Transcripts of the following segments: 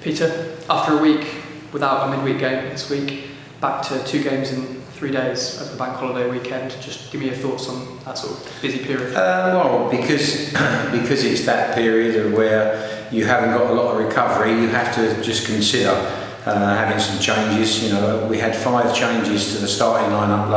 Peter, after a week without a midweek game this week, back to 2 games in 3 days over the bank holiday weekend. Just give me your thoughts on that sort of busy period. Well, because it's that period where you haven't got a lot of recovery, you have to just consider having some changes. You know, we had 5 changes to the starting lineup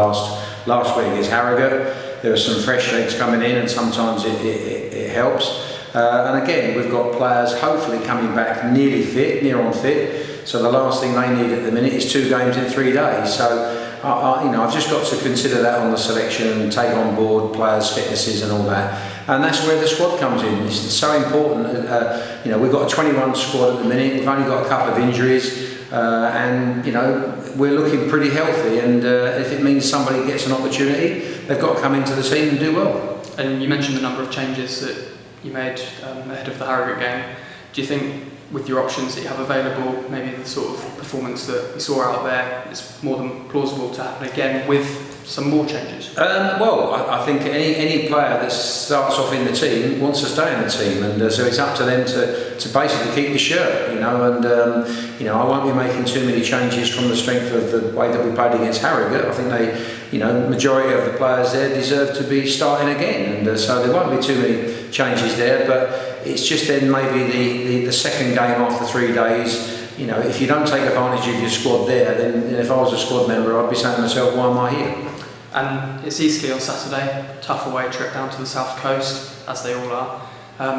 last week against Harrogate. There are some fresh legs coming in, and sometimes it helps. And again, we've got players hopefully coming back near on fit. So the last thing they need at the minute is 2 games in 3 days. So I've just got to consider that on the selection and take on board players' fitnesses and all that. And that's where the squad comes in. It's so important. We've got a 21 squad at the minute. We've only got a couple of injuries, and we're looking pretty healthy. And if it means somebody gets an opportunity, they've got to come into the team and do well. And you mentioned the number of changes that you made ahead of the Harrogate game. Do you think, with your options that you have available, maybe the sort of performance that we saw out there is more than plausible to happen again with some more changes? Well, I think any player that starts off in the team wants to stay in the team, and so it's up to them to basically keep the shirt, and I won't be making too many changes from the strength of the way that we played against Harrogate. I think they, majority of the players there deserve to be starting again, and so there won't be too many changes there, but it's just then maybe the second game after 3 days. If you don't take advantage of your squad there, then if I was a squad member, I'd be saying to myself, why am I here? And it's Eastleigh on Saturday, tough away trip down to the south coast, as they all are.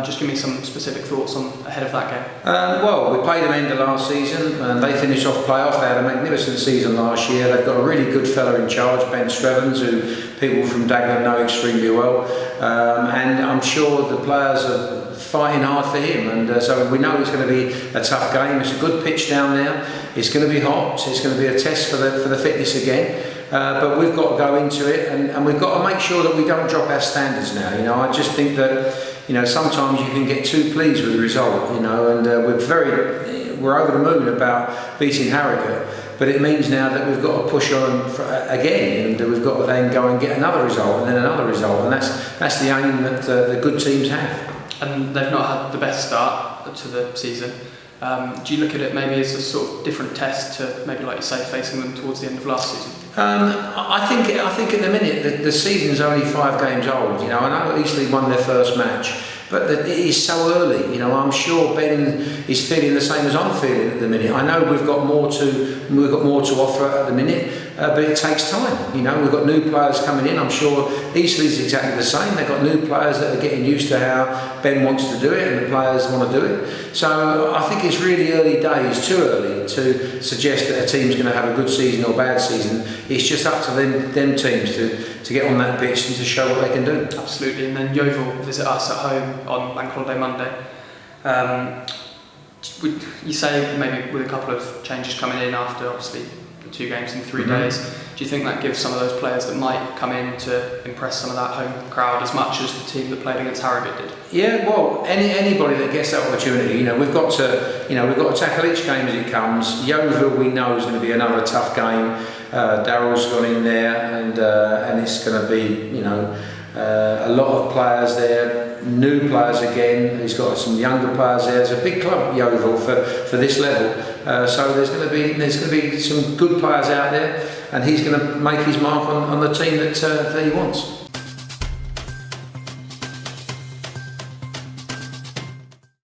Just give me some specific thoughts on ahead of that game. Well, we played them end of last season, and they finished off playoff. They had a magnificent season last year. They've got a really good fella in charge, Ben Strevens, who people from Dagenham know extremely well. And I'm sure the players are fighting hard for him, and so we know it's going to be a tough game. It's a good pitch down there. It's going to be hot. It's going to be a test for the fitness again. But we've got to go into it, and we've got to make sure that we don't drop our standards now. I just think that sometimes you can get too pleased with the result. And we're over the moon about beating Harrogate, but it means now that we've got to push on again, and we've got to then go and get another result, and then another result, and that's the aim that the good teams have. And they've not had the best start to the season. Do you look at it maybe as a sort of different test to maybe, like you say, facing them towards the end of last season? I think at the minute the season's only 5 games old. I know Eastleigh won their first match, but it is so early. I'm sure Ben is feeling the same as I'm feeling at the minute. I know we've got more to offer at the minute, but it takes time. We've got new players coming in. I'm sure Eastleigh's exactly the same. They've got new players that are getting used to how Ben wants to do it, and the players want to do it. So I think it's really early days, too early to suggest that a team's going to have a good season or bad season. It's just up to them teams to get on that pitch and to show what they can do. Absolutely. And then Yeovil visit us at home on Bank Holiday Monday. You say maybe with a couple of changes coming in after obviously the 2 games in 3 days, do you think that gives some of those players that might come in to impress some of that home crowd as much as the team that played against Harrogate did? Yeah, well, anybody that gets that opportunity, we've got to tackle each game as it comes. Yeovil, we know, is going to be another tough game. Daryl's gone in there, and it's going to be a lot of players there, new players again. He's got some younger players there. It's a big club, Yeovil, for this level. So there's going to be some good players out there, and he's going to make his mark on the team that he wants.